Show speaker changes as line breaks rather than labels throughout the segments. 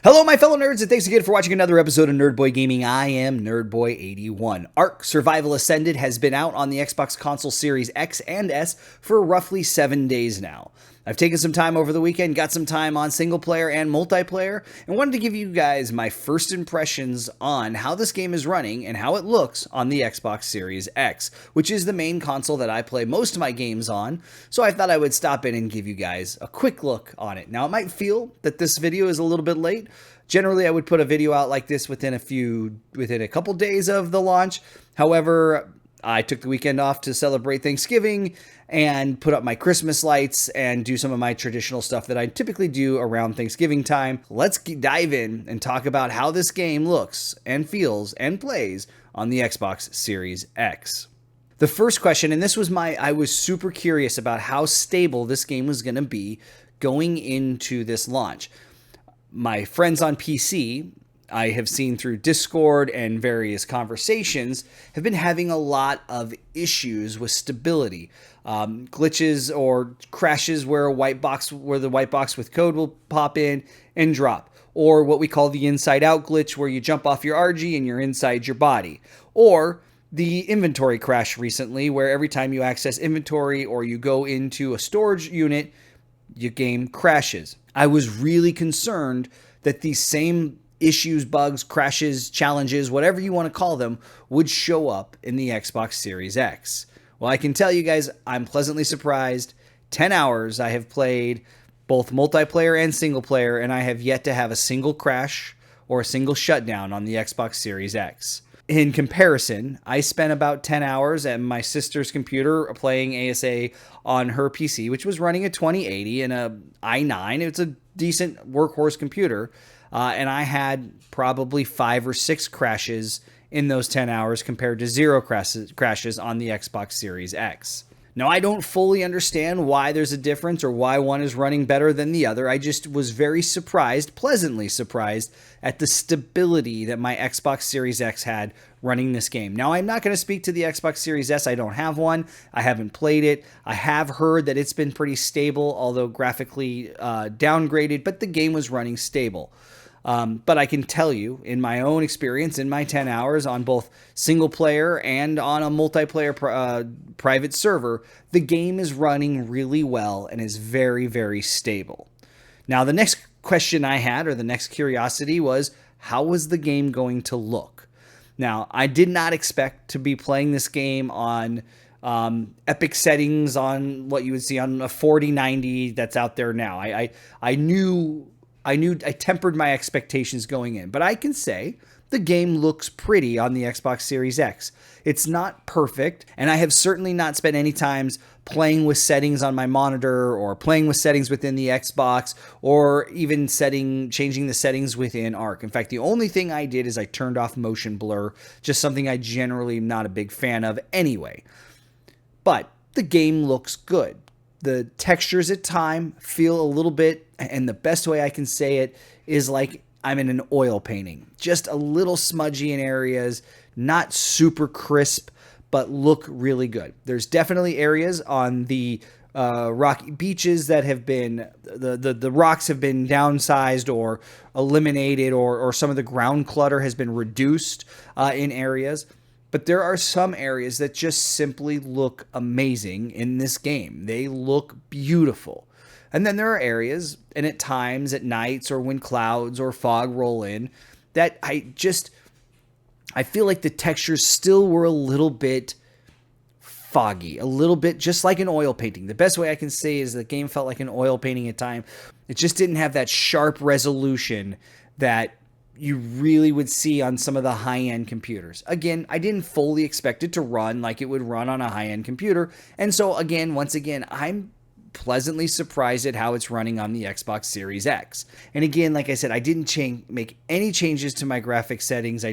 Hello, my fellow nerds, and thanks again for watching another episode of Nerd Boy Gaming. I am Nerdboy81. Ark Survival Ascended has been out on the Xbox Console Series X and S for roughly 7 days now. I've taken some time over the weekend, got some time on single player and multiplayer, and wanted to give you guys my first impressions on how this game is running and how it looks on the Xbox Series X, which is the main console that I play most of my games on, so I thought I would stop in and give you guys a quick look on it. Now, it might feel that this video is a little bit late. Generally, I would put a video out like this within a couple days of the launch. However, I took the weekend off to celebrate Thanksgiving and put up my Christmas lights and do some of my traditional stuff that I typically do around Thanksgiving time. Let's dive in and talk about how this game looks and feels and plays on the Xbox Series X. The first question, and this was I was super curious about how stable this game was going to be going into this launch. My friends on PC, I have seen through Discord and various conversations, have been having a lot of issues with stability. Glitches or crashes where the white box with code will pop in and drop. Or what we call the inside out glitch, where you jump off your RG and you're inside your body. Or the inventory crash recently, where every time you access inventory or you go into a storage unit, your game crashes. I was really concerned that these same issues, bugs, crashes, challenges, whatever you want to call them, would show up in the Xbox Series X. Well, I can tell you guys, I'm pleasantly surprised. 10 hours I have played both multiplayer and single player, and I have yet to have a single crash or a single shutdown on the Xbox Series X. In comparison, I spent about 10 hours at my sister's computer playing ASA on her PC, which was running a 2080 and a i9. It's a decent workhorse computer. And I had probably 5 or 6 crashes in those 10 hours compared to 0 crashes on the Xbox Series X. Now, I don't fully understand why there's a difference or why one is running better than the other. I just was very surprised, pleasantly surprised, at the stability that my Xbox Series X had running this game. Now, I'm not going to speak to the Xbox Series S. I don't have one. I haven't played it. I have heard that it's been pretty stable, although graphically downgraded, but the game was running stable. But I can tell you, in my own experience, in my 10 hours on both single player and on a multiplayer private server, the game is running really well and is very, very stable. Now, the next question I had, or the next curiosity, was how was the game going to look? Now, I did not expect to be playing this game on epic settings, on what you would see on a 4090 that's out there now. I tempered my expectations going in, but I can say the game looks pretty on the Xbox Series X. It's not perfect, and I have certainly not spent any times playing with settings on my monitor or playing with settings within the Xbox or even changing the settings within Ark. In fact, the only thing I did is I turned off motion blur, just something I generally am not a big fan of anyway. But the game looks good. The textures at time feel a little bit, and the best way I can say it is like I'm in an oil painting. Just a little smudgy in areas, not super crisp, but look really good. There's definitely areas on the rocky beaches that have been, the rocks have been downsized or eliminated, or some of the ground clutter has been reduced in areas. But there are some areas that just simply look amazing in this game. They look beautiful. And then there are areas, and at times, at nights, or when clouds or fog roll in, that I feel like the textures still were a little bit foggy. A little bit just like an oil painting. The best way I can say is the game felt like an oil painting at time. It just didn't have that sharp resolution that you really would see on some of the high-end computers. Again, I didn't fully expect it to run like it would run on a high-end computer. And so once again, I'm pleasantly surprised at how it's running on the Xbox Series X. And again, like I said, I didn't make any changes to my graphics settings. I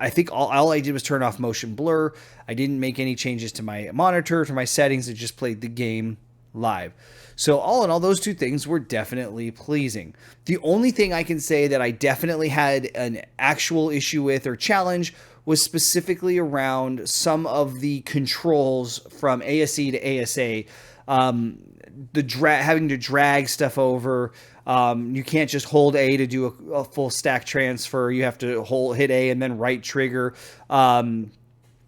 think all I did was turn off motion blur. I didn't make any changes to my monitor, to my settings. I just played the game live. So all in all, those two things were definitely pleasing. The only thing I can say that I definitely had an actual issue with or challenge was specifically around some of the controls from ASE to ASA. Having to drag stuff over, You can't just hold A to do a full stack transfer. You have to hit A and then right trigger.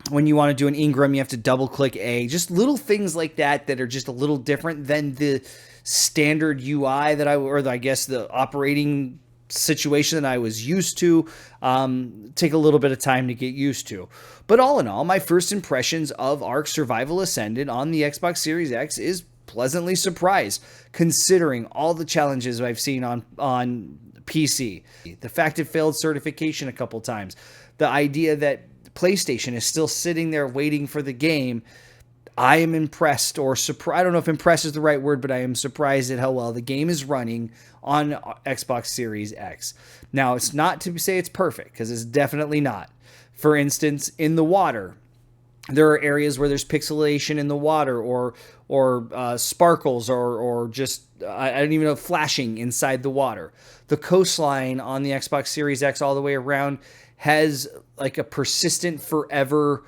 When you want to do an Ingram, you have to double click A. Just little things like that that are just a little different than the standard UI that I guess the operating situation that I was used to. Take a little bit of time to get used to. But all in all, my first impressions of Ark Survival Ascended on the Xbox Series X is pleasantly surprised, considering all the challenges I've seen on PC. The fact it failed certification a couple times. The idea that PlayStation is still sitting there waiting for the game. I am impressed, or surprised. I don't know if impressed is the right word, but I am surprised at how well the game is running on Xbox Series X. Now, it's not to say it's perfect, because it's definitely not. For instance, in the water, there are areas where there's pixelation in the water, or sparkles, or just, I don't even know, flashing inside the water. The coastline on the Xbox Series X all the way around has like a persistent forever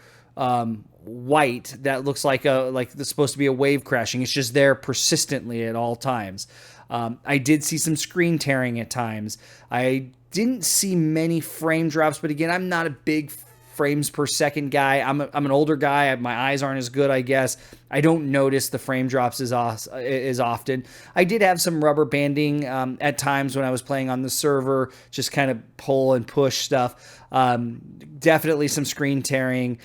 white that looks like it's supposed to be a wave crashing. It's just there persistently at all times. I did see some screen tearing at times. I didn't see many frame drops, but again, I'm not a big frames per second guy. I'm an older guy. My eyes aren't as good, I guess. I don't notice the frame drops as often. I did have some rubber banding at times when I was playing on the server, just kind of pull and push stuff. Definitely some screen tearing,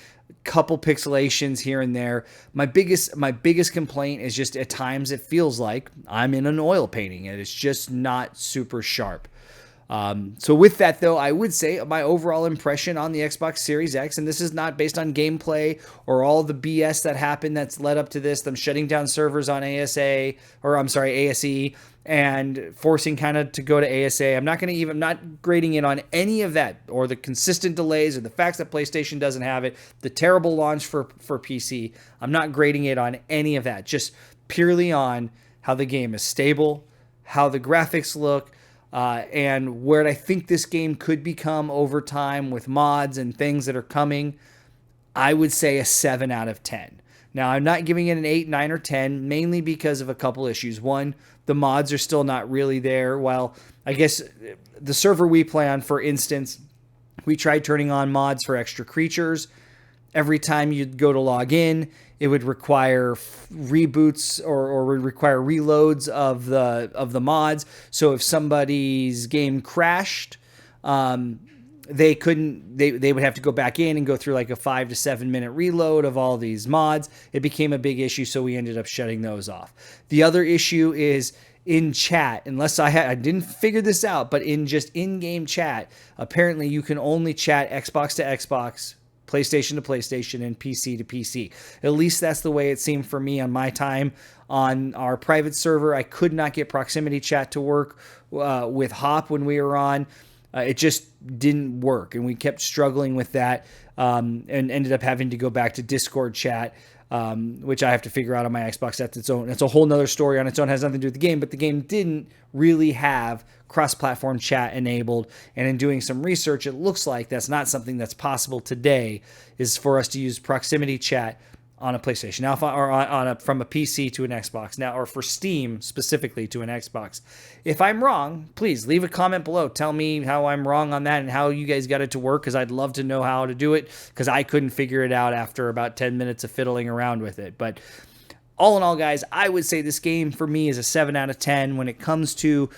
couple pixelations here and there. My biggest complaint is just at times it feels like I'm in an oil painting and it's just not super sharp. So with that, though, I would say my overall impression on the Xbox Series X, and this is not based on gameplay or all the BS that happened that's led up to this, them shutting down servers on ASE, and forcing kind of to go to ASA. I'm not grading it on any of that, or the consistent delays, or the facts that PlayStation doesn't have it, the terrible launch for PC. I'm not grading it on any of that, just purely on how the game is stable, how the graphics look, and where I think this game could become over time with mods and things that are coming. I would say a 7 out of 10. Now, I'm not giving it an 8, 9, or 10, mainly because of a couple issues. One, the mods are still not really there. Well, I guess the server we play on, for instance, we tried turning on mods for extra creatures. Every time you'd go to log in, it would require reboots or would require reloads of the mods. So if somebody's game crashed, they would have to go back in and go through like a 5 to 7 minute reload of all these mods. It became a big issue, so we ended up shutting those off. The other issue is in chat, unless I didn't figure this out, but in just in-game chat, apparently you can only chat Xbox to Xbox, PlayStation to PlayStation, and PC to PC. At least that's the way it seemed for me on my time on our private server. I could not get proximity chat to work with Hopp when we were on. It just didn't work, and we kept struggling with that, and ended up having to go back to Discord chat, which I have to figure out on my Xbox. That's a whole nother story on its own. It has nothing to do with the game, but the game didn't really have cross-platform chat enabled, and in doing some research, it looks like that's not something that's possible today, is for us to use proximity chat on a PlayStation now, from a PC to an Xbox now, or for Steam specifically to an Xbox. If I'm wrong, please leave a comment below. Tell me how I'm wrong on that and how you guys got it to work, because I'd love to know how to do it, because I couldn't figure it out after about 10 minutes of fiddling around with it. But all in all, guys, I would say this game for me is a 7 out of 10 when it comes to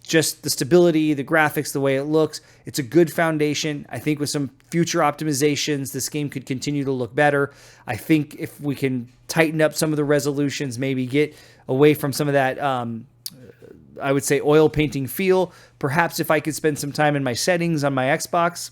just the stability, the graphics, the way it looks. It's a good foundation. I think with some future optimizations, this game could continue to look better. I think if we can tighten up some of the resolutions, maybe get away from some of that, I would say, oil painting feel. Perhaps if I could spend some time in my settings on my Xbox,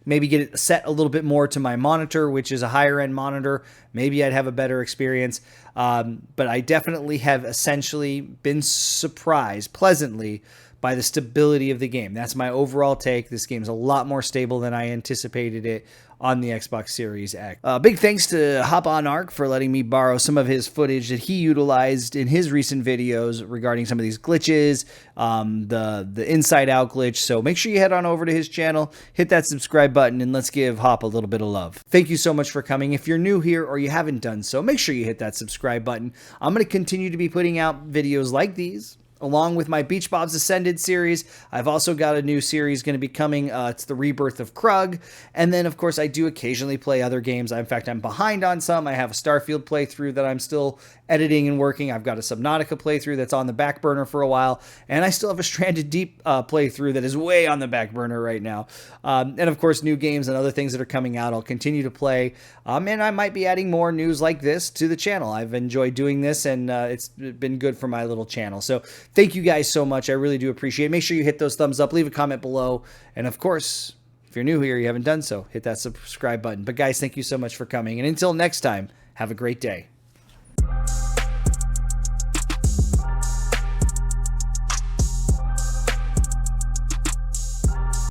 maybe get it set a little bit more to my monitor, which is a higher end monitor, maybe I'd have a better experience. But I definitely have essentially been surprised pleasantly by the stability of the game. That's my overall take. This game's a lot more stable than I anticipated it on the Xbox Series X. Big thanks to Hopp on Ark for letting me borrow some of his footage that he utilized in his recent videos regarding some of these glitches, the inside out glitch. So make sure you head on over to his channel, hit that subscribe button, and let's give Hopp a little bit of love. Thank you so much for coming. If you're new here or you haven't done so, make sure you hit that subscribe button. I'm going to continue to be putting out videos like these along with my Beach Bob's Ascended series. I've also got a new series going to be coming. It's the Rebirth of Krug. And then, of course, I do occasionally play other games. In fact, I'm behind on some. I have a Starfield playthrough that I'm still editing and working. I've got a Subnautica playthrough that's on the back burner for a while. And I still have a Stranded Deep playthrough that is way on the back burner right now. And, of course, new games and other things that are coming out, I'll continue to play. And I might be adding more news like this to the channel. I've enjoyed doing this, and it's been good for my little channel. So thank you guys so much. I really do appreciate it. Make sure you hit those thumbs up, leave a comment below, and of course, if you're new here, you haven't done so, hit that subscribe button. But guys, thank you so much for coming, and until next time, have a great day.